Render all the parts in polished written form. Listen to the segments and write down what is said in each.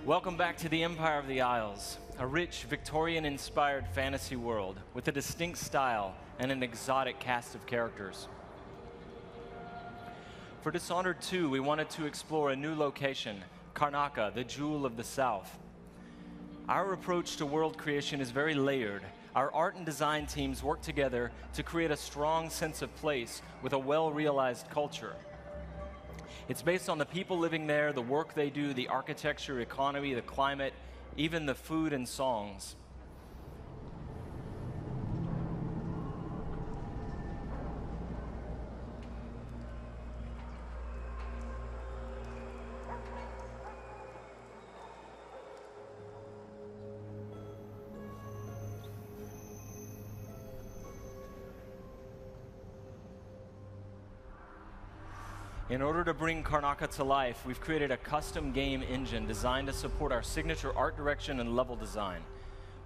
Welcome back to the Empire of the Isles, a rich, Victorian-inspired fantasy world with a distinct style and an exotic cast of characters. For Dishonored 2, we wanted to explore a new location, Karnaca, the Jewel of the South. Our approach to world creation is very layered. Our art and design teams work together to create a strong sense of place with a well-realized culture. It's based on the people living there, the work they do, the architecture, economy, the climate, even the food and songs. In order to bring Karnaca to life, we've created a custom game engine designed to support our signature art direction and level design.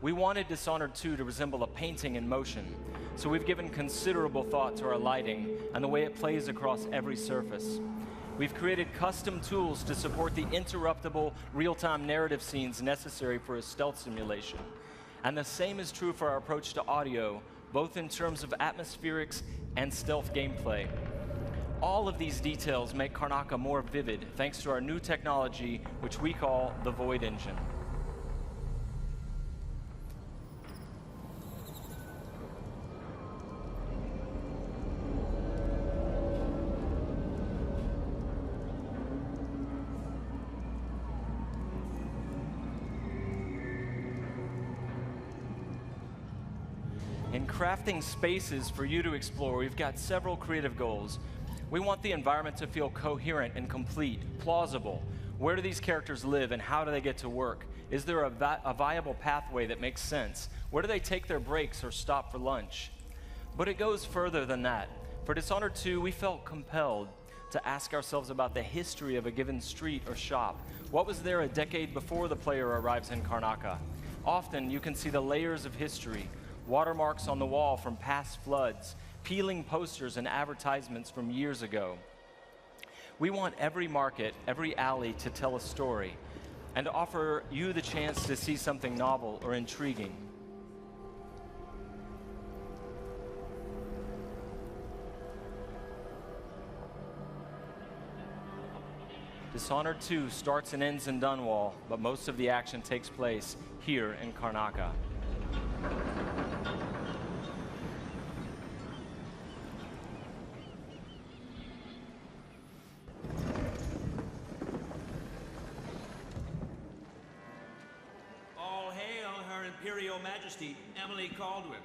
We wanted Dishonored 2 to resemble a painting in motion, so we've given considerable thought to our lighting and the way it plays across every surface. We've created custom tools to support the interruptible, real-time narrative scenes necessary for a stealth simulation. And the same is true for our approach to audio, both in terms of atmospherics and stealth gameplay. All of these details make Karnaca more vivid thanks to our new technology, which we call the Void Engine. In crafting spaces for you to explore, we've got several creative goals. We want the environment to feel coherent and complete, plausible. Where do these characters live and how do they get to work? Is there a viable pathway that makes sense? Where do they take their breaks or stop for lunch? But it goes further than that. For Dishonored 2, we felt compelled to ask ourselves about the history of a given street or shop. What was there a decade before the player arrives in Karnaca? Often you can see the layers of history, watermarks on the wall from past floods, peeling posters and advertisements from years ago. We want every market, every alley to tell a story and to offer you the chance to see something novel or intriguing. Dishonored 2 starts and ends in Dunwall, but most of the action takes place here in Karnaca. Imperial Majesty, Emily Caldwin.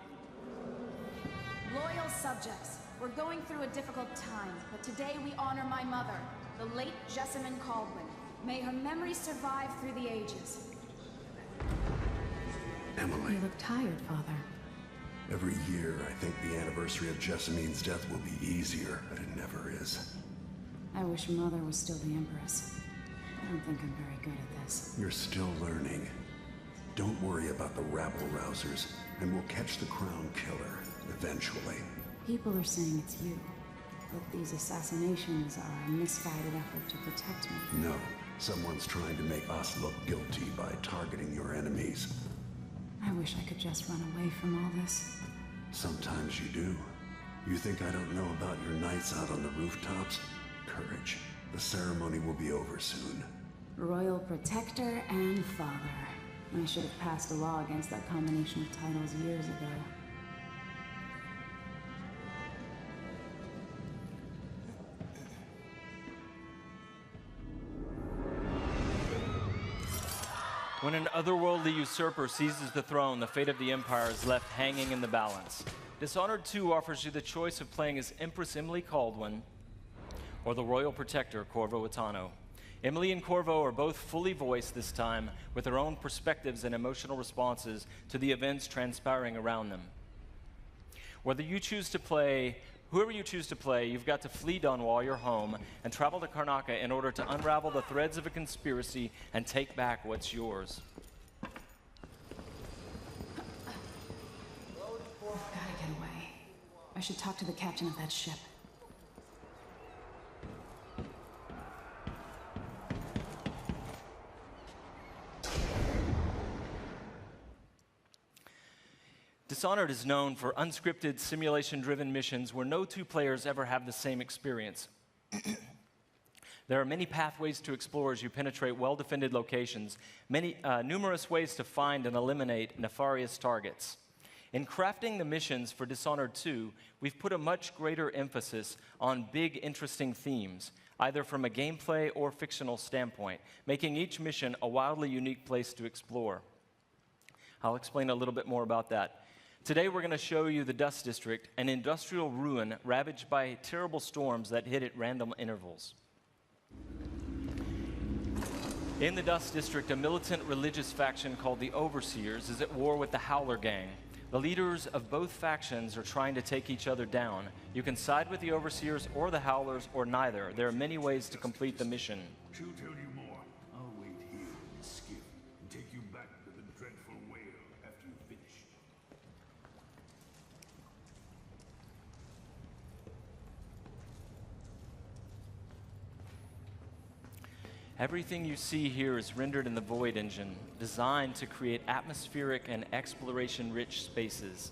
Loyal subjects, we're going through a difficult time, but today we honor my mother, the late Jessamine Caldwin. May her memory survive through the ages. Emily. You look tired, Father. Every year, I think the anniversary of Jessamine's death will be easier, but it never is. I wish Mother was still the Empress. I don't think I'm very good at this. You're still learning. Don't worry about the rabble-rousers, and we'll catch the Crown Killer, eventually. People are saying it's you, but these assassinations are a misguided effort to protect me. No, someone's trying to make us look guilty by targeting your enemies. I wish I could just run away from all this. Sometimes you do. You think I don't know about your nights out on the rooftops? Courage. The ceremony will be over soon. Royal Protector and Father. I should have passed a law against that combination of titles years ago. When an otherworldly usurper seizes the throne, the fate of the Empire is left hanging in the balance. Dishonored 2 offers you the choice of playing as Empress Emily Caldwin or the Royal Protector, Corvo Attano. Emily and Corvo are both fully voiced this time with their own perspectives and emotional responses to the events transpiring around them. Whoever you choose to play, you've got to flee Dunwall, your home, and travel to Karnaca in order to unravel the threads of a conspiracy and take back what's yours. Gotta get away. I should talk to the captain of that ship. Dishonored is known for unscripted, simulation-driven missions where no two players ever have the same experience. There are many pathways to explore as you penetrate well-defended locations, numerous ways to find and eliminate nefarious targets. In crafting the missions for Dishonored 2, we've put a much greater emphasis on big, interesting themes, either from a gameplay or fictional standpoint, making each mission a wildly unique place to explore. I'll explain a little bit more about that. Today we're going to show you the Dust District, an industrial ruin ravaged by terrible storms that hit at random intervals. In the Dust District, a militant religious faction called the Overseers is at war with the Howler Gang. The leaders of both factions are trying to take each other down. You can side with the Overseers or the Howlers or neither. There are many ways to complete the mission. She'll tell you more. I'll wait here in the skiff and take you back to the dreadful whale after you finish. Everything you see here is rendered in the Void engine, designed to create atmospheric and exploration-rich spaces.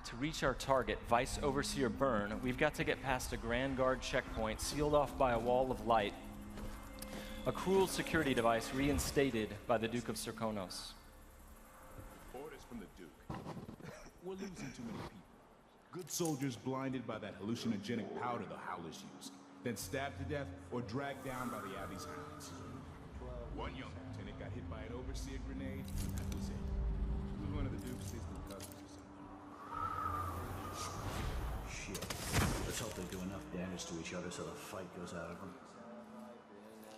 To reach our target, Vice Overseer Byrne, we've got to get past a Grand Guard checkpoint sealed off by a wall of light. A cruel security device reinstated by the Duke of Serkonos. Orders from the Duke. We're losing too many people. Good soldiers blinded by that hallucinogenic powder the Howlers use, then stabbed to death or dragged down by the Abbey's hounds. One young lieutenant got hit by an Overseer grenade, and that was it. He was one of the Duke's distant cousins or something. Shit. Let's hope they do enough damage to each other so the fight goes out of them.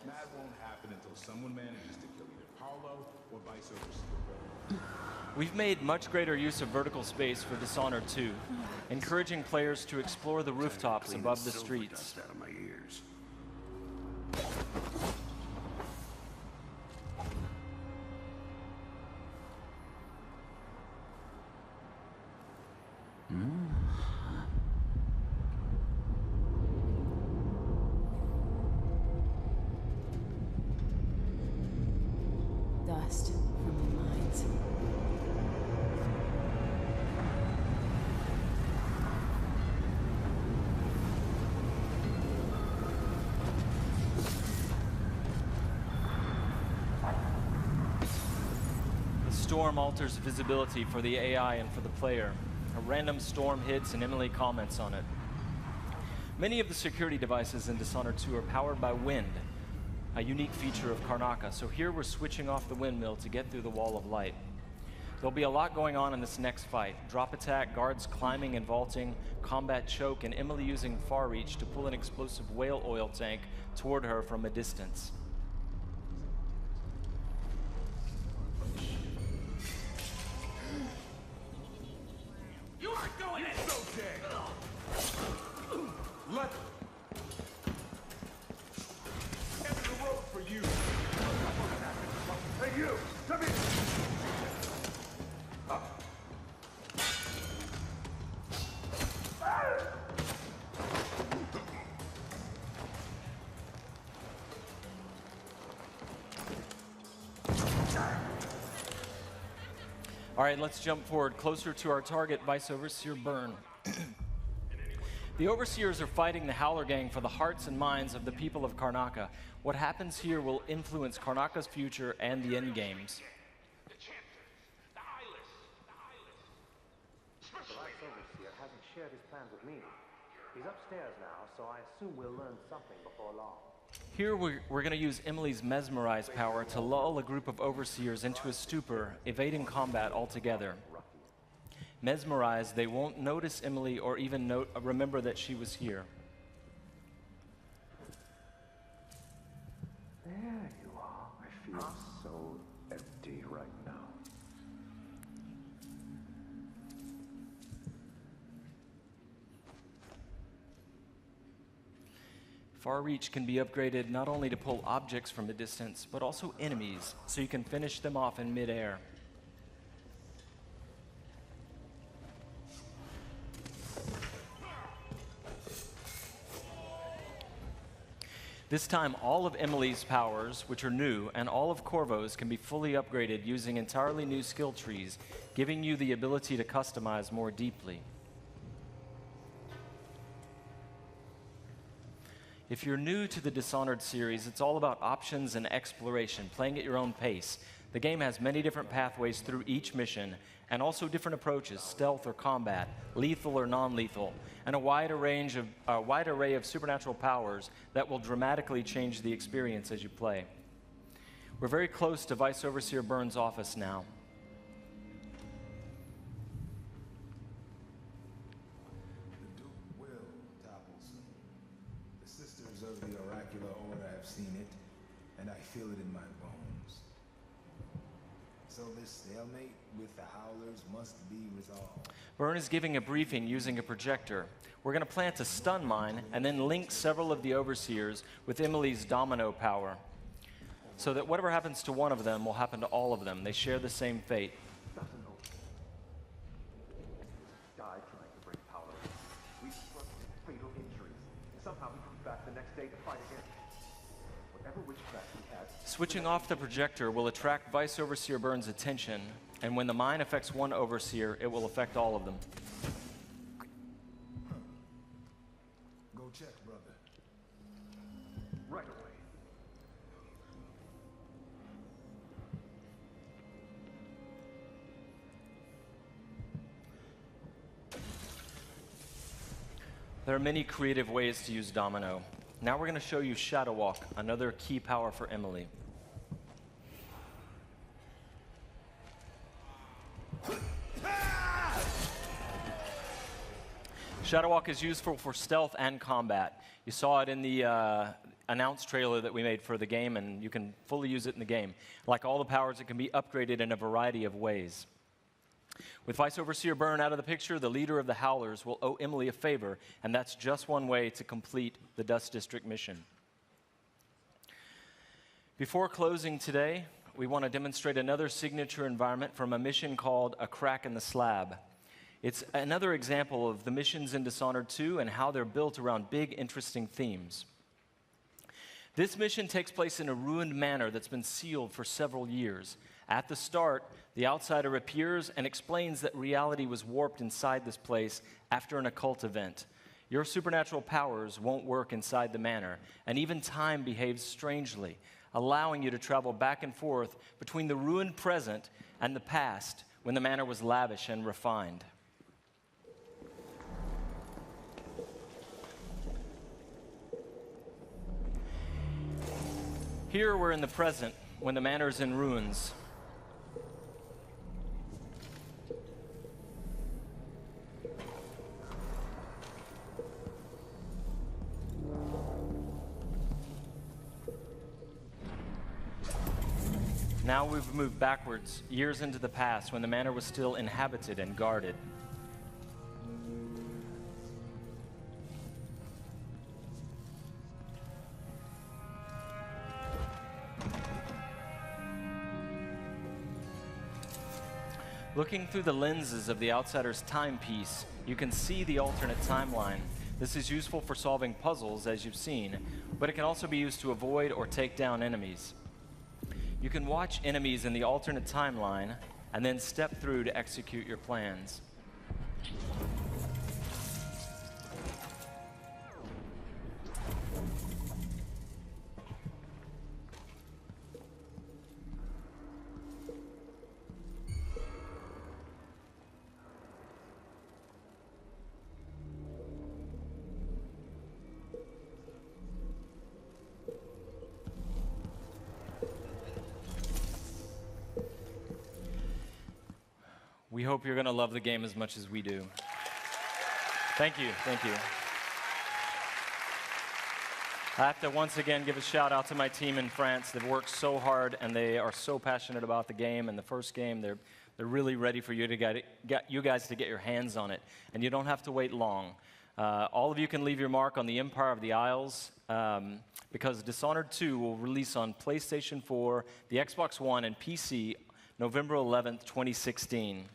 That won't happen until someone manages to kill either Paulo or Vice Overseer. We've made much greater use of vertical space for Dishonored 2, encouraging players to explore the rooftops above the streets. Dust out of my ears. Dust from the mines. The storm alters visibility for the AI and for the player. A random storm hits and Emily comments on it. Many of the security devices in Dishonored 2 are powered by wind, a unique feature of Karnaca, so here we're switching off the windmill to get through the wall of light. There'll be a lot going on in this next fight. Drop attack, guards climbing and vaulting, combat choke, and Emily using far reach to pull an explosive whale oil tank toward her from a distance. You aren't going in! Let end of the road for you. Hey, you! Come here! All right, let's jump forward closer to our target, Vice Overseer Byrne. The Overseers are fighting the Howler Gang for the hearts and minds of the people of Karnaca. What happens here will influence Karnaca's future and the endgames. The Chancellor, the Eyeless. The Vice Overseer hasn't shared his plans with me. He's upstairs now, so I assume we'll learn something before long. Here we're going to use Emily's Mesmerize power to lull a group of Overseers into a stupor, evading combat altogether. Mesmerized, they won't notice Emily or even remember that she was here. There you are. I feel so empty right now. Far Reach can be upgraded not only to pull objects from a distance, but also enemies, so you can finish them off in midair. This time, all of Emily's powers, which are new, and all of Corvo's can be fully upgraded using entirely new skill trees, giving you the ability to customize more deeply. If you're new to the Dishonored series, it's all about options and exploration, playing at your own pace. The game has many different pathways through each mission, and also different approaches, stealth or combat, lethal or non-lethal, and a wide array of supernatural powers that will dramatically change the experience as you play. We're very close to Vice Overseer Byrne's office now. The Duke will topple soon. The Sisters of the Oracular Order have seen it, and I feel it in my bones. So this stalemate with the Howlers must be resolved. Byrne is giving a briefing using a projector. We're going to plant a stun mine and then link several of the Overseers with Emily's domino power, so that whatever happens to one of them will happen to all of them. They share the same fate. Died trying to bring power. We suffered fatal injuries. Somehow he comes back the next day to fight again. Whatever witchcraft he has. Switching off the projector will attract Vice Overseer Byrne's attention, and when the mine affects one Overseer, it will affect all of them. Go check, brother. Right away. There are many creative ways to use Domino. Now we're going to show you Shadow Walk, another key power for Emily. Shadow Walk is useful for stealth and combat. You saw it in the announced trailer that we made for the game, and you can fully use it in the game. Like all the powers, it can be upgraded in a variety of ways. With Vice Overseer Byrne out of the picture, the leader of the Howlers will owe Emily a favor, and that's just one way to complete the Dust District mission. Before closing today, we want to demonstrate another signature environment from a mission called A Crack in the Slab. It's another example of the missions in Dishonored 2 and how they're built around big, interesting themes. This mission takes place in a ruined manor that's been sealed for several years. At the start, the outsider appears and explains that reality was warped inside this place after an occult event. Your supernatural powers won't work inside the manor, and even time behaves strangely, allowing you to travel back and forth between the ruined present and the past when the manor was lavish and refined. Here we're in the present, when the manor is in ruins. Now we've moved backwards, years into the past, when the manor was still inhabited and guarded. Looking through the lenses of the outsider's timepiece, you can see the alternate timeline. This is useful for solving puzzles, as you've seen, but it can also be used to avoid or take down enemies. You can watch enemies in the alternate timeline and then step through to execute your plans. We hope you're going to love the game as much as we do. Thank you, thank you. I have to once again give a shout out to my team in France. They've worked so hard and they are so passionate about the game and the first game. They're really ready for you to get you guys to get your hands on it, and you don't have to wait long. All of you can leave your mark on the Empire of the Isles because Dishonored 2 will release on PlayStation 4, the Xbox One, and PC November 11th, 2016.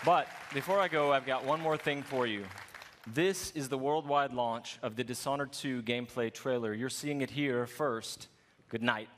But before I go, I've got one more thing for you. This is the worldwide launch of the Dishonored 2 gameplay trailer. You're seeing it here first. Good night.